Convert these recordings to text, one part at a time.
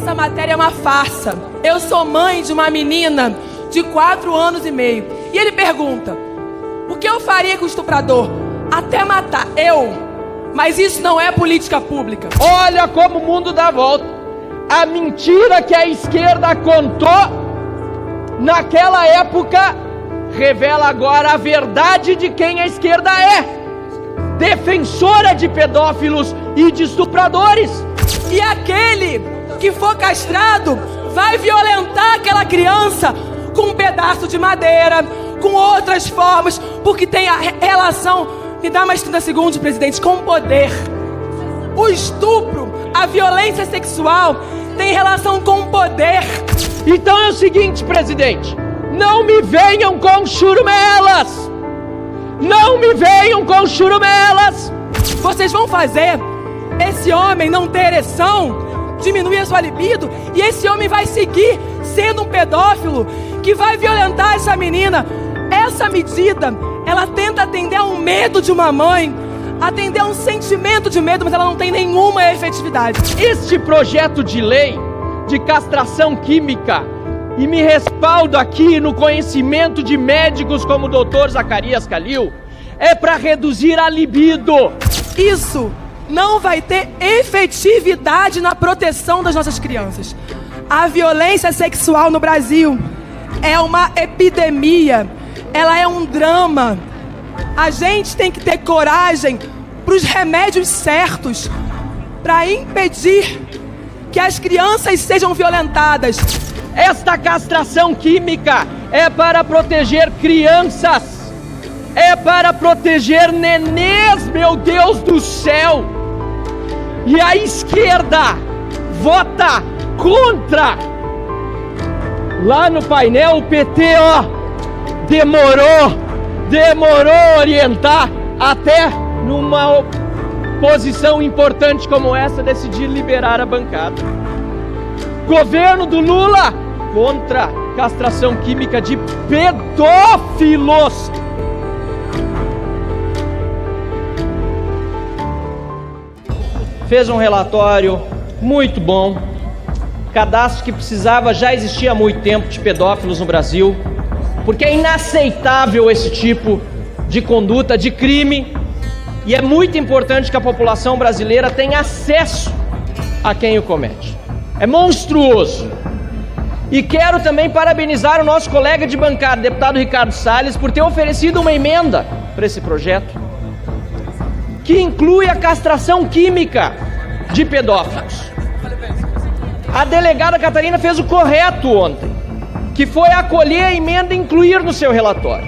essa matéria é uma farsa. Eu sou mãe de uma menina de 4 anos e meio. E ele pergunta: o que eu faria com o estuprador? Até matar. Mas isso não é política pública. Olha como o mundo dá volta. A mentira que a esquerda contou naquela época revela agora a verdade de quem a esquerda é: defensora de pedófilos e de estupradores. E aquele que for castrado vai violentar aquela criança com um pedaço de madeira, com outras formas, porque tem a relação, me dá mais 30 segundos, presidente, com o poder. O estupro, a violência sexual tem relação com o poder. Então é o seguinte, presidente, não me venham com churumelas! Não me venham com churumelas! Vocês vão fazer esse homem não ter ereção, diminuir a sua libido, e esse homem vai seguir sendo um pedófilo que vai violentar essa menina. Essa medida, ela tenta atender a um medo de uma mãe, atender a um sentimento de medo, mas ela não tem nenhuma efetividade. Este projeto de lei de castração química, e me respaldo aqui no conhecimento de médicos como o Dr. Zacarias Calil, é para reduzir a libido. Isso não vai ter efetividade na proteção das nossas crianças. A violência sexual no Brasil é uma epidemia, ela é um drama. A gente tem que ter coragem para os remédios certos, para impedir que as crianças sejam violentadas. Esta castração química é para proteger crianças, é para proteger nenês, meu Deus do céu. E a esquerda vota contra. Lá no painel o PT, demorou a orientar, até numa posição importante como essa decidir liberar a bancada. Governo do Lula contra castração química de pedófilos. Fez um relatório muito bom. Cadastro que precisava já existia há muito tempo de pedófilos no Brasil, porque é inaceitável esse tipo de conduta, de crime, e é muito importante que a população brasileira tenha acesso a quem o comete. É monstruoso. E quero também parabenizar o nosso colega de bancada, deputado Ricardo Salles, por ter oferecido uma emenda para esse projeto, que inclui a castração química de pedófilos. A delegada Catarina fez o correto ontem, que foi acolher a emenda e incluir no seu relatório.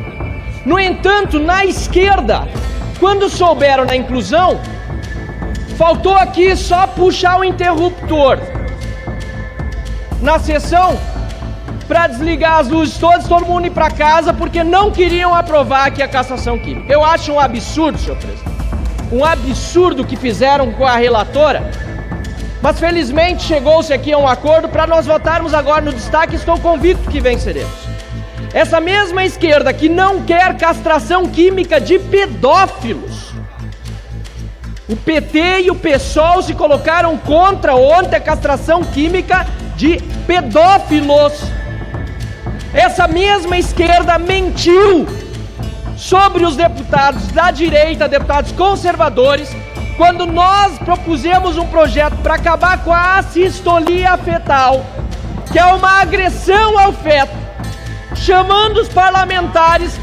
No entanto, na esquerda, quando souberam da inclusão, faltou aqui só puxar o interruptor na sessão para desligar as luzes todas, todo mundo ir para casa, porque não queriam aprovar aqui a castração química. Eu acho um absurdo, senhor presidente. Um absurdo que fizeram com a relatora, mas felizmente chegou-se aqui a um acordo para nós votarmos agora no destaque. Estou convicto que venceremos. Essa mesma esquerda que não quer castração química de pedófilos, o PT e o PSOL se colocaram contra ontem a castração química de pedófilos. Essa mesma esquerda mentiu sobre os deputados da direita, deputados conservadores, quando nós propusemos um projeto para acabar com a assistolia fetal, que é uma agressão ao feto, chamando os parlamentares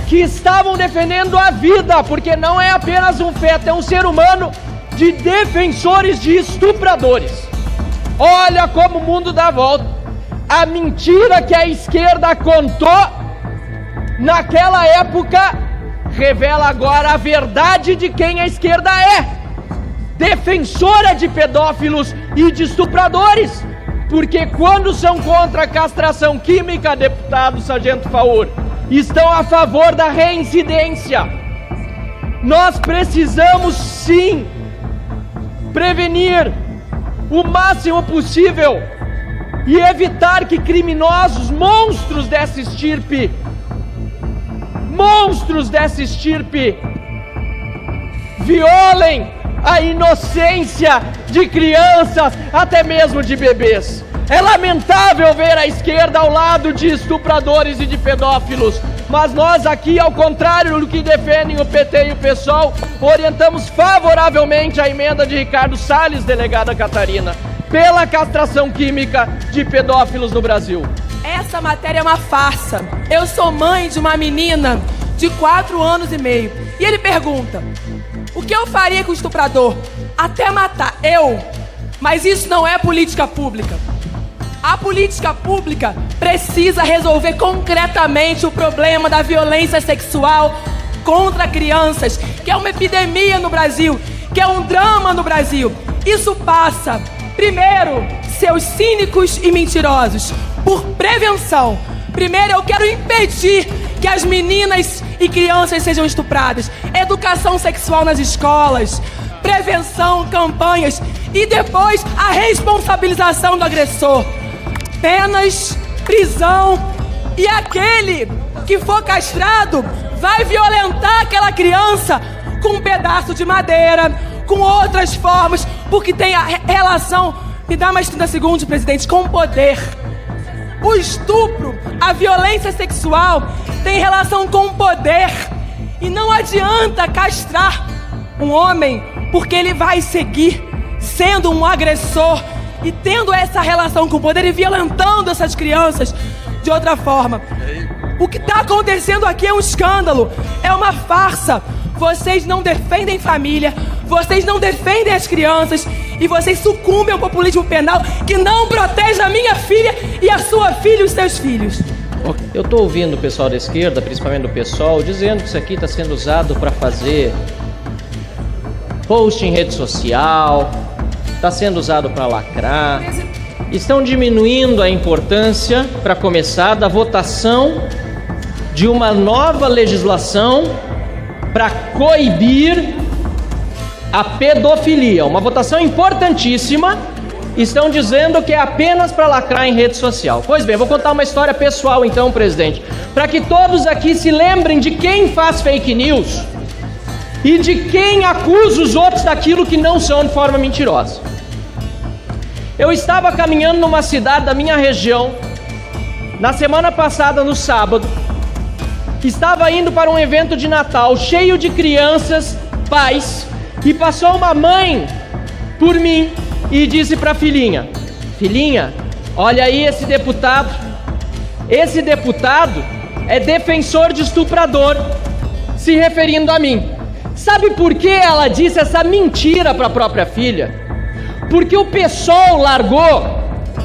que estavam defendendo a vida, porque não é apenas um feto, é um ser humano, de defensores de estupradores. Olha como o mundo dá volta. A mentira que a esquerda contou naquela época revela agora a verdade de quem a esquerda é: defensora de pedófilos e de estupradores. Porque quando são contra a castração química, deputado Sargento Faur, estão a favor da reincidência. Nós precisamos sim prevenir o máximo possível e evitar que criminosos, monstros dessa estirpe, violem a inocência de crianças, até mesmo de bebês. É lamentável ver a esquerda ao lado de estupradores e de pedófilos, mas nós aqui, ao contrário do que defendem o PT e o PSOL, orientamos favoravelmente a emenda de Ricardo Salles, delegada Catarina, pela castração química de pedófilos no Brasil. Essa matéria é uma farsa. Eu sou mãe de uma menina de 4 anos e meio. E ele pergunta: o que eu faria com o estuprador? Até matar. Mas isso não é política pública. A política pública precisa resolver concretamente o problema da violência sexual contra crianças, que é uma epidemia no Brasil, que é um drama no Brasil. Isso passa, primeiro, seus cínicos e mentirosos, por prevenção. Primeiro, eu quero impedir que as meninas e crianças sejam estupradas. Educação sexual nas escolas, prevenção, campanhas e depois a responsabilização do agressor. Penas, prisão, e aquele que for castrado vai violentar aquela criança com um pedaço de madeira, com outras formas, porque tem a relação, me dá mais 30 segundos, presidente, com o poder. O estupro, a violência sexual tem relação com o poder, e não adianta castrar um homem, porque ele vai seguir sendo um agressor e tendo essa relação com o poder e violentando essas crianças de outra forma. O que está acontecendo aqui é um escândalo, é uma farsa. Vocês não defendem família, vocês não defendem as crianças e vocês sucumbem ao populismo penal que não protege a minha filha e a sua filha e os seus filhos. Eu estou ouvindo o pessoal da esquerda, principalmente do PSOL, dizendo que isso aqui está sendo usado para fazer post em rede social, está sendo usado para lacrar. Estão diminuindo a importância, para começar, da votação de uma nova legislação para coibir a pedofilia. Uma votação importantíssima. Estão dizendo que é apenas para lacrar em rede social. Pois bem, vou contar uma história pessoal então, presidente, para que todos aqui se lembrem de quem faz fake news e de quem acusa os outros daquilo que não são de forma mentirosa. Eu estava caminhando numa cidade da minha região, na semana passada, no sábado, estava indo para um evento de Natal, cheio de crianças, pais, e passou uma mãe por mim e disse para a filhinha: filhinha, olha aí esse deputado é defensor de estuprador, se referindo a mim. Sabe por que ela disse essa mentira para a própria filha? Porque o PSOL largou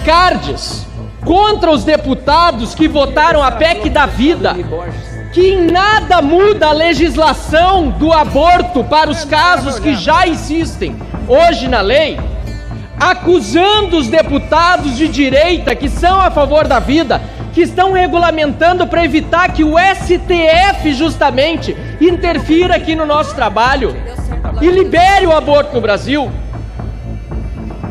cards contra os deputados que votaram a PEC da vida, que em nada muda a legislação do aborto para os casos que já existem hoje na lei, acusando os deputados de direita que são a favor da vida, que estão regulamentando para evitar que o STF justamente interfira aqui no nosso trabalho e libere o aborto no Brasil.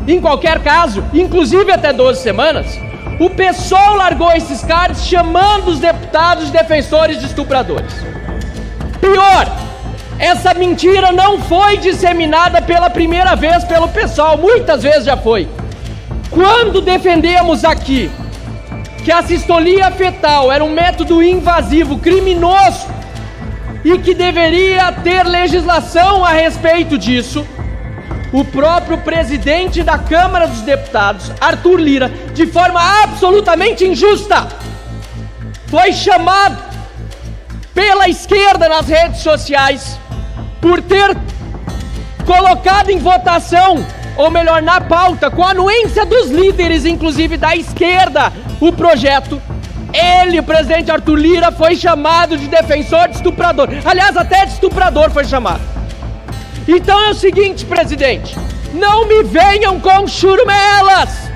Em qualquer caso, inclusive até 12 semanas, o PSOL largou esses cards chamando os deputados de defensores de estupradores. Pior, essa mentira não foi disseminada pela primeira vez pelo PSOL, muitas vezes já foi. Quando defendemos aqui que a sistolia fetal era um método invasivo, criminoso, e que deveria ter legislação a respeito disso, o próprio presidente da Câmara dos Deputados, Arthur Lira, de forma absolutamente injusta, foi chamado pela esquerda nas redes sociais por ter colocado em votação, ou melhor, na pauta, com a anuência dos líderes, inclusive da esquerda, o projeto. Ele, o presidente Arthur Lira, foi chamado de defensor de estuprador. Aliás, até de estuprador foi chamado. Então é o seguinte, presidente, não me venham com churumelas!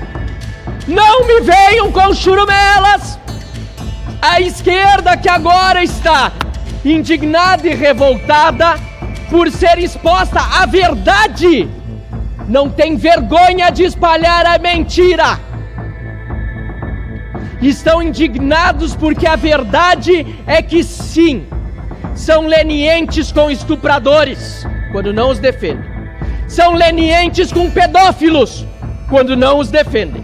Não me venham com churumelas! A esquerda que agora está indignada e revoltada por ser exposta à verdade, não tem vergonha de espalhar a mentira. Estão indignados porque a verdade é que sim, são lenientes com estupradores, quando não os defendem. são lenientes com pedófilos quando não os defendem.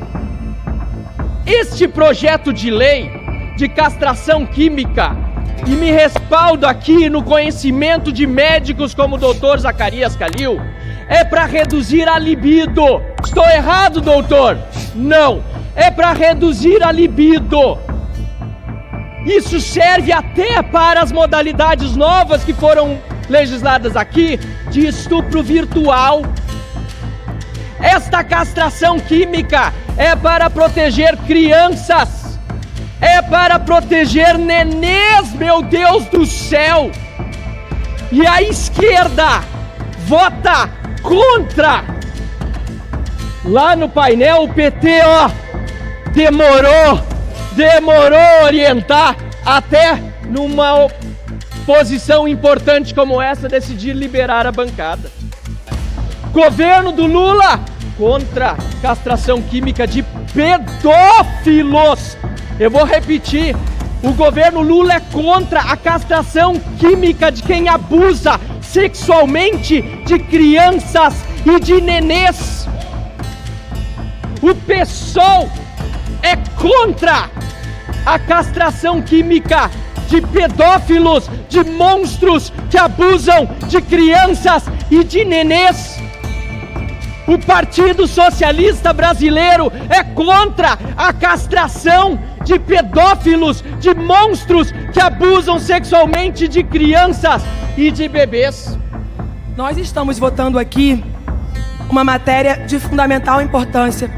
Este projeto de lei de castração química, e me respaldo aqui no conhecimento de médicos como o doutor Zacarias Calil, é para reduzir a libido. Estou errado, doutor? Não, é para reduzir a libido. Isso serve até para as modalidades novas que foram legisladas aqui, de estupro virtual. Esta castração química é para proteger crianças, é para proteger nenês, meu Deus do céu. E a esquerda vota contra. Lá no painel o PT, demorou a orientar, até numa posição importante como essa decidir liberar a bancada. Governo do Lula contra castração química de pedófilos. Eu vou repetir, o governo Lula é contra a castração química de quem abusa sexualmente de crianças e de nenês. O PSOL é contra a castração química de pedófilos, de monstros que abusam de crianças e de nenês. O Partido Socialista Brasileiro é contra a castração de pedófilos, de monstros que abusam sexualmente de crianças e de bebês. Nós estamos votando aqui uma matéria de fundamental importância,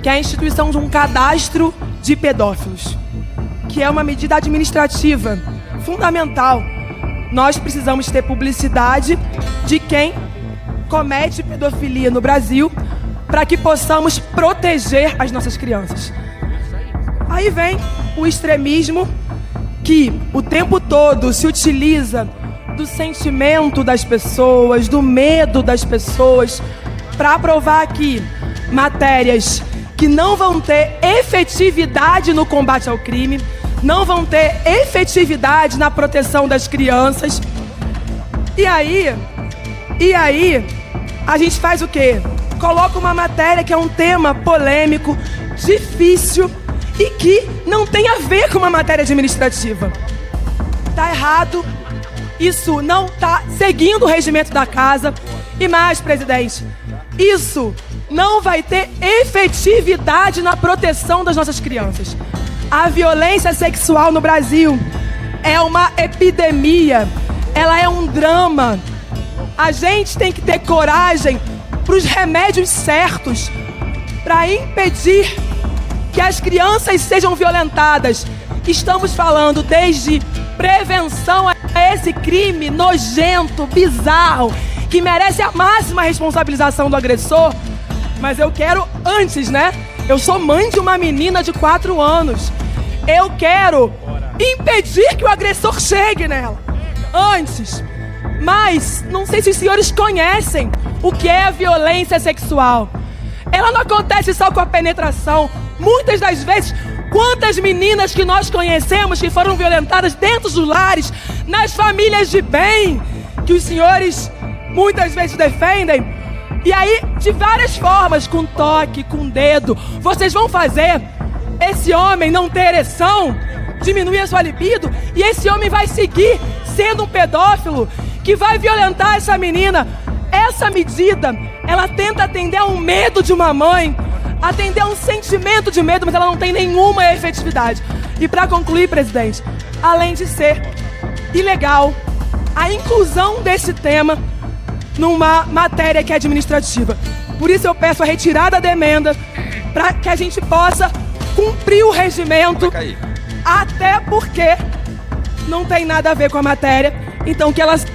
que é a instituição de um cadastro de pedófilos, que é uma medida administrativa fundamental. Nós precisamos ter publicidade de quem comete pedofilia no Brasil, para que possamos proteger as nossas crianças. Aí vem o extremismo, que o tempo todo se utiliza do sentimento das pessoas, do medo das pessoas, para aprovar aqui matérias que não vão ter efetividade no combate ao crime, não vão ter efetividade na proteção das crianças. E aí, a gente faz o quê? Coloca uma matéria que é um tema polêmico, difícil e que não tem a ver com uma matéria administrativa. Tá errado, isso não tá seguindo o regimento da casa. E mais, presidente, isso não vai ter efetividade na proteção das nossas crianças. A violência sexual no Brasil é uma epidemia, ela é um drama. A gente tem que ter coragem para os remédios certos, para impedir que as crianças sejam violentadas. Estamos falando desde prevenção a esse crime nojento, bizarro, que merece a máxima responsabilização do agressor. Mas eu quero antes, né? Eu sou mãe de uma menina de 4 anos. Eu quero impedir que o agressor chegue nela antes. Mas não sei se os senhores conhecem o que é a violência sexual. Ela não acontece só com a penetração. Muitas das vezes, quantas meninas que nós conhecemos que foram violentadas dentro dos lares, nas famílias de bem, que os senhores muitas vezes defendem. E aí, de várias formas, com toque, com dedo, vocês vão fazer esse homem não ter ereção, diminuir a sua libido, e esse homem vai seguir sendo um pedófilo que vai violentar essa menina. Essa medida, ela tenta atender a um medo de uma mãe, atender a um sentimento de medo, mas ela não tem nenhuma efetividade. E para concluir, presidente, além de ser ilegal a inclusão desse tema numa matéria que é administrativa, por isso eu peço a retirada da emenda, para que a gente possa cumprir o regimento, até porque não tem nada a ver com a matéria, então que elas